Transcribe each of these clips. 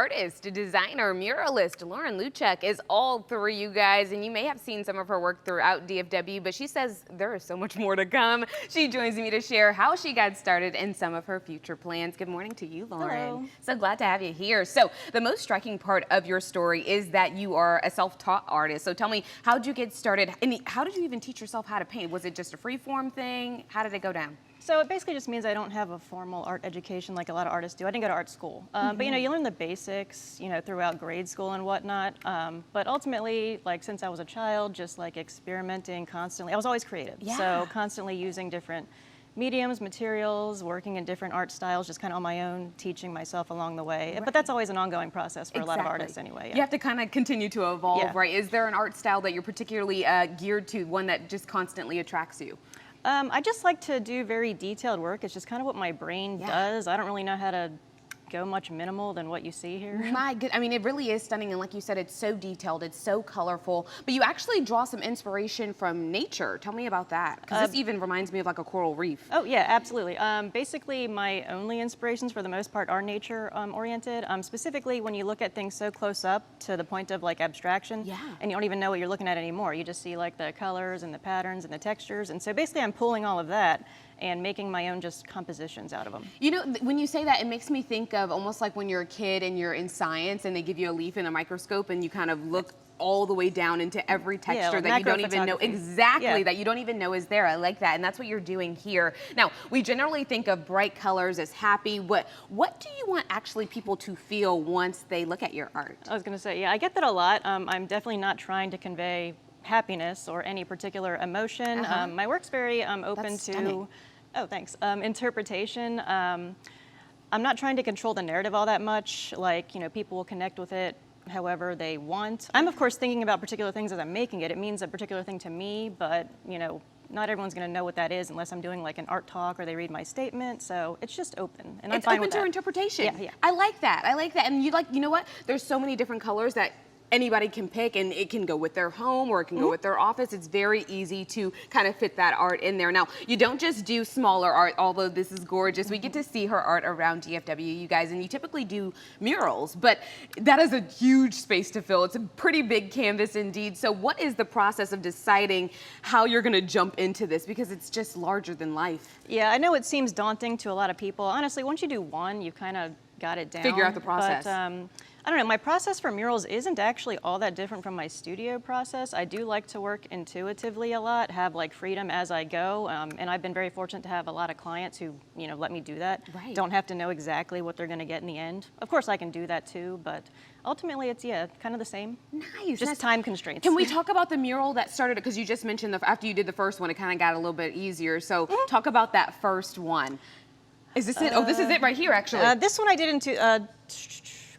artist, designer, muralist. Lauren Lewchuk is all three, you guys, and you may have seen some of her work throughout DFW, but she says there is so much more to come. She joins me to share how she got started and some of her future plans. Good morning to you, Lauren. Hello. So glad to have you here. So the most striking part of your story is that you are a self-taught artist. So tell me, how did you get started? And how did you even teach yourself how to paint? Was it just a free-form thing? How did it go down? So it basically just means I don't have a formal art education like a lot of artists do. I didn't go to art school, but you learn the basics, throughout grade school and whatnot. But ultimately, like since I was a child, just like experimenting constantly. I was always creative, so constantly using different mediums, materials, working in different art styles, just kind of on my own, teaching myself along the way. Right. But that's always an ongoing process for a lot of artists anyway. Yeah. You have to kind of continue to evolve, right? Is there an art style that you're particularly geared to, one that just constantly attracts you? I just like to do very detailed work. It's just kind of what my brain does. I don't really know how to go much minimal than what you see here. My good, I mean, it really is stunning, and like you said, it's so detailed, it's so colorful, but you actually draw some inspiration from nature. Tell me about that, because this even reminds me of like a coral reef. Oh yeah, absolutely. Basically, my only inspirations for the most part are nature oriented. Specifically, when you look at things so close up to the point of like abstraction, and you don't even know what you're looking at anymore. You just see like the colors and the patterns and the textures, and so basically I'm pulling all of that and making my own just compositions out of them. You know, when you say that, it makes me think of almost like when you're a kid and you're in science and they give you a leaf in a microscope and you kind of look all the way down into every texture like that you don't even know that you don't even know is there. I like that, and that's what you're doing here. Now, we generally think of bright colors as happy. What do you want actually people to feel once they look at your art? I was gonna say, yeah, I get that a lot. I'm definitely not trying to convey happiness or any particular emotion. My work's very open to, interpretation. I'm not trying to control the narrative all that much. Like, people will connect with it however they want. I'm of course thinking about particular things as I'm making it. It means a particular thing to me, but not everyone's going to know what that is unless I'm doing like an art talk or they read my statement. So it's just open, and I'm fine with that. It's open to interpretation. Yeah. I like that. I like that. And you know what? There's so many different colors that anybody can pick, and it can go with their home or it can go with their office. It's very easy to kind of fit that art in there. Now, you don't just do smaller art, although this is gorgeous. We get to see her art around DFW, you guys, and you typically do murals, but that is a huge space to fill. It's a pretty big canvas indeed. So what is the process of deciding how you're gonna jump into this? Because it's just larger than life. Yeah, I know it seems daunting to a lot of people. Honestly, once you do one, you kind of got it down. Figure out the process. But, I don't know, my process for murals isn't actually all that different from my studio process. I do like to work intuitively a lot, have like freedom as I go, and I've been very fortunate to have a lot of clients who, let me do that. Right. Don't have to know exactly what they're gonna get in the end. Of course I can do that too, but ultimately it's, kind of the same. Nice. Just time constraints. Can we talk about the mural that started, because you just mentioned after you did the first one, it kind of got a little bit easier. So talk about that first one. Is this it? Oh, this is it right here, actually. This one I did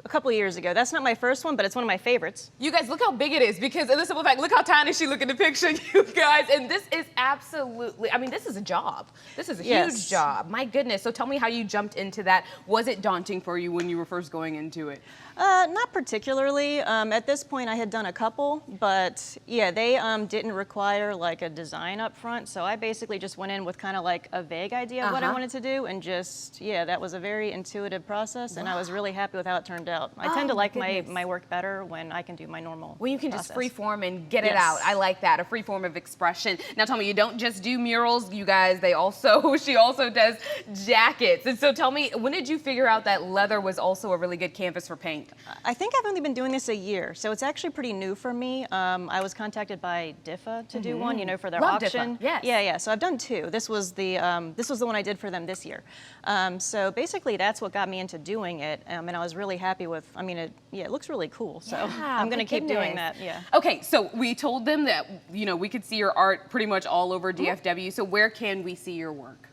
a couple of years ago. That's not my first one, but it's one of my favorites. You guys, look how big it is, because of the simple fact, look how tiny she look in the picture, you guys. And this is absolutely, I mean, this is a job. This is a huge job. My goodness. So tell me how you jumped into that. Was it daunting for you when you were first going into it? Not particularly. At this point, I had done a couple, but yeah, they didn't require like a design up front. So I basically just went in with kind of like a vague idea of what I wanted to do, and just, that was a very intuitive process, and I was really happy with how it turned out. I tend to like my work better when I can do my normal When you can process. just free form and get it out. I like that, a free form of expression. Now tell me, you don't just do murals, you guys, she also does jackets. And so tell me, when did you figure out that leather was also a really good canvas for paint? I think I've only been doing this a year, so it's actually pretty new for me. I was contacted by DIFA to do one, for their auction. DIFA. Yes. Yeah. So I've done two. This was the one I did for them this year. So basically, that's what got me into doing it, and I was really happy with. I mean, it looks really cool. So I'm going to keep doing that. Yeah. Okay, so we told them that we could see your art pretty much all over DFW. So where can we see your work?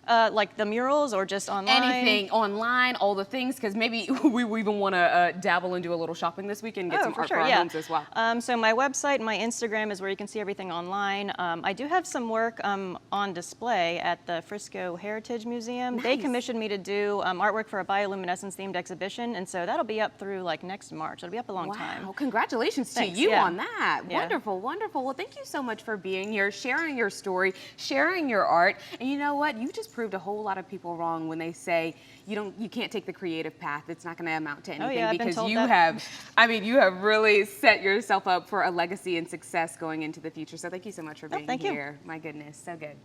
Like the murals or just online? Anything, online, all the things, because maybe we even want to dabble and do a little shopping this weekend and get some art for our homes as well. So my website, my Instagram is where you can see everything online. I do have some work on display at the Frisco Heritage Museum. Nice. They commissioned me to do artwork for a bioluminescence themed exhibition, and so that'll be up through like next March. It'll be up a long time. Wow, congratulations to you on that. Wonderful, wonderful. Well, thank you so much for being here, sharing your story, sharing your art, and you know what? You just proved a whole lot of people wrong when they say you can't take the creative path. It's not going to amount to anything I've been because told you that. you have really set yourself up for a legacy and success going into the future. So thank you so much for being thank you. here. My goodness, so good.